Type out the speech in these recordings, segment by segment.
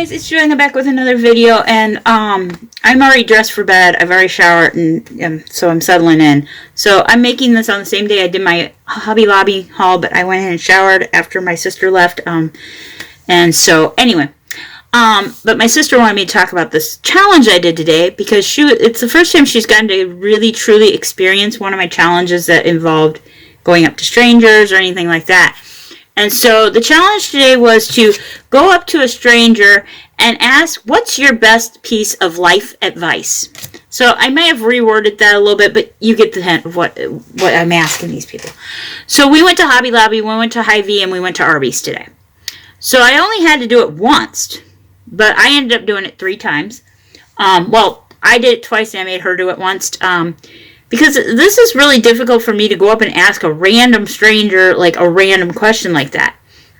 guys, it's Joy. I'm back with another video, and I'm already dressed for bed. I've already showered, and so I'm settling in. So I'm making this on the same day I did my Hobby Lobby haul, but I went in and showered after my sister left. And so anyway, but my sister wanted me to talk about this challenge I did today because it's the first time she's gotten to really truly experience one of my challenges that involved going up to strangers or anything like that. And so the challenge today was to go up to a stranger and ask, what's your best piece of life advice? So I may have reworded that a little bit, but you get the hint of what I'm asking these people. So we went to Hobby Lobby, we went to Hy-Vee, and we went to Arby's today. So I only had to do it once, but I ended up doing it 3 times. Well, I did it twice and I made her do it once. Because this is really difficult for me to go up and ask a random stranger, like, a random question like that.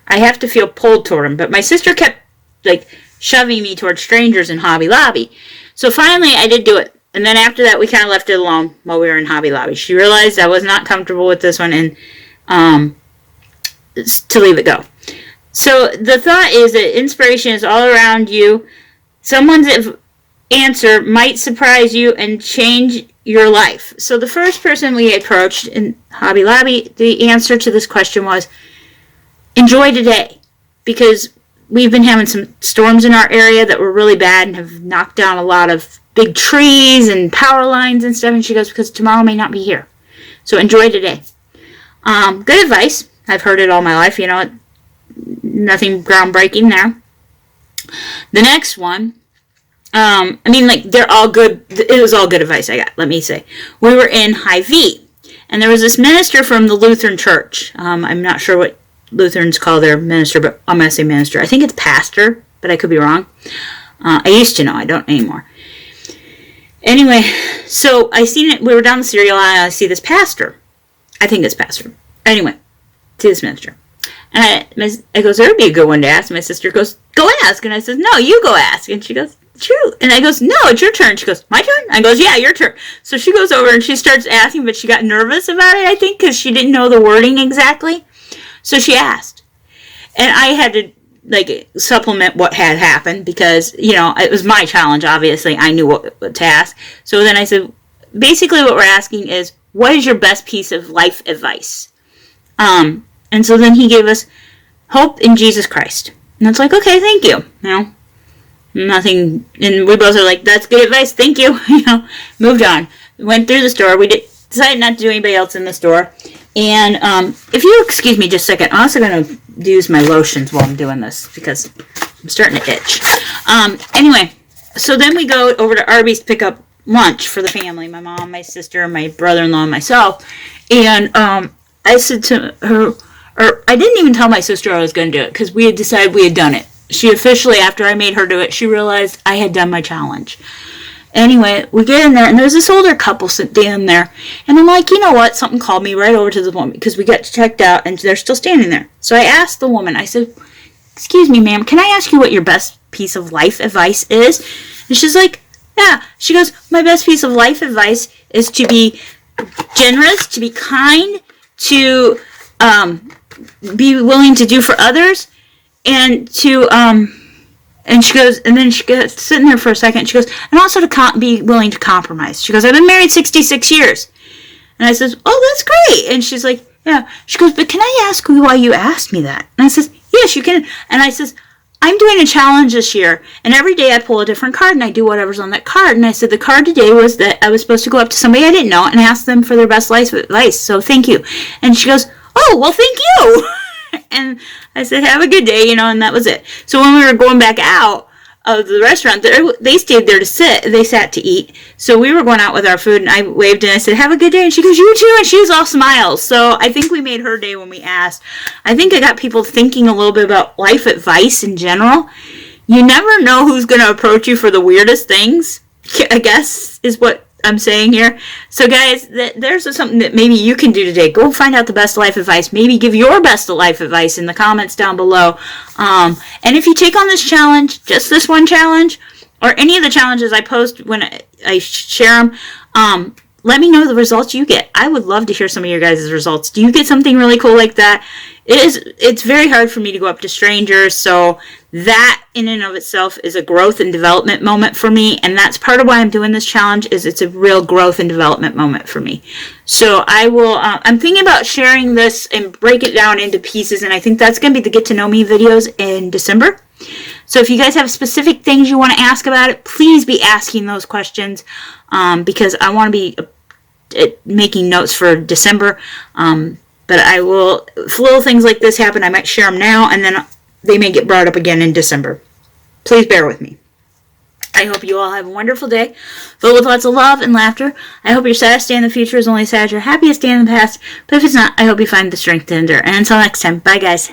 I have to feel pulled toward them. But my sister kept, like, shoving me towards strangers in Hobby Lobby. So finally, I did do it. And then after that, we kind of left it alone while we were in Hobby Lobby. She realized I was not comfortable with this one and to leave it go. So the thought is that inspiration is all around you. Someone's answer might surprise you and change your life. So the first person we approached in Hobby Lobby, the answer to this question was, enjoy today. Because we've been having some storms in our area that were really bad and have knocked down a lot of big trees and power lines and stuff. And she goes, because tomorrow may not be here. So enjoy today. Good advice. I've heard it all my life. You know, nothing groundbreaking there. The next one, I mean, like, they're all good. It was all good advice I got, let me say. We were in Hy-Vee, and there was this minister from the Lutheran church. I'm not sure what Lutherans call their minister, but I'm going to say minister. I think it's pastor, but I could be wrong. I used to know. I don't anymore. Anyway, so I seen it. We were down the cereal aisle, and I see this pastor. I think it's pastor. Anyway, see this minister. And I goes, there would be a good one to ask. My sister goes, go ask. And I says, no, you go ask. And she goes, true. And I goes, no, it's your turn. She goes, my turn? I goes, yeah, your turn. So she goes over and she starts asking, but she got nervous about it, I think, because she didn't know the wording exactly. So she asked. And I had to, like, supplement what had happened because, you know, it was my challenge, obviously. I knew what to ask. So then I said, basically what we're asking is, what is your best piece of life advice? And so then he gave us hope in Jesus Christ. And it's like, okay, thank you. You know, nothing. And we both are like, that's good advice. Thank you. You know, moved on. Went through the store. We decided not to do anybody else in the store. And if you excuse me just a second, I'm also going to use my lotions while I'm doing this because I'm starting to itch. Anyway, so then we go over to Arby's to pick up lunch for the family. My mom, my sister, my brother-in-law, and myself. And I said to her, or I didn't even tell my sister I was going to do it because we had decided we had done it. She officially, after I made her do it, she realized I had done my challenge. Anyway, we get in there, and there's this older couple sitting there. And I'm like, you know what? Something called me right over to the woman because we got checked out, and they're still standing there. So I asked the woman, I said, excuse me, ma'am, can I ask you what your best piece of life advice is? And she's like, yeah. She goes, my best piece of life advice is to be generous, to be kind, to be willing to do for others, and to and she goes, and then she gets sitting there for a second. She goes, and also to be willing to compromise. She goes, I've been married 66 years, and I says, oh, that's great. And she's like, yeah. She goes, but can I ask you why you asked me that? And I says, yes, you can. And I says, I'm doing a challenge this year, and every day I pull a different card, and I do whatever's on that card. And I said, the card today was that I was supposed to go up to somebody I didn't know and ask them for their best life advice. So thank you. And she goes, oh, well, thank you. And I said, have a good day, you know, and that was it. So when we were going back out of the restaurant, they stayed there to sit. They sat to eat. So we were going out with our food, and I waved, and I said, have a good day. And she goes, you too. And she was all smiles. So I think we made her day when we asked. I think I got people thinking a little bit about life advice in general. You never know who's going to approach you for the weirdest things, I guess, is what I'm saying here. So guys, there's something that maybe you can do today. Go find out the best life advice. Maybe give your best life advice in the comments down below. And if you take on this challenge, just this one challenge, or any of the challenges I post when I share them, let me know the results you get. I would love to hear some of your guys' results. Do you get something really cool like that? It's very hard for me to go up to strangers, so that in and of itself is a growth and development moment for me, and that's part of why I'm doing this challenge, is it's a real growth and development moment for me. So I will, I'm thinking about sharing this and break it down into pieces, and I think that's going to be the Get to Know Me videos in December. So if you guys have specific things you want to ask about it, please be asking those questions, because I want to be making notes for December. But I will, if little things like this happen, I might share them now, and then they may get brought up again in December. Please bear with me. I hope you all have a wonderful day, filled with lots of love and laughter. I hope your saddest day in the future is only as sad as your happiest day in the past. But if it's not, I hope you find the strength to endure. And until next time, bye guys.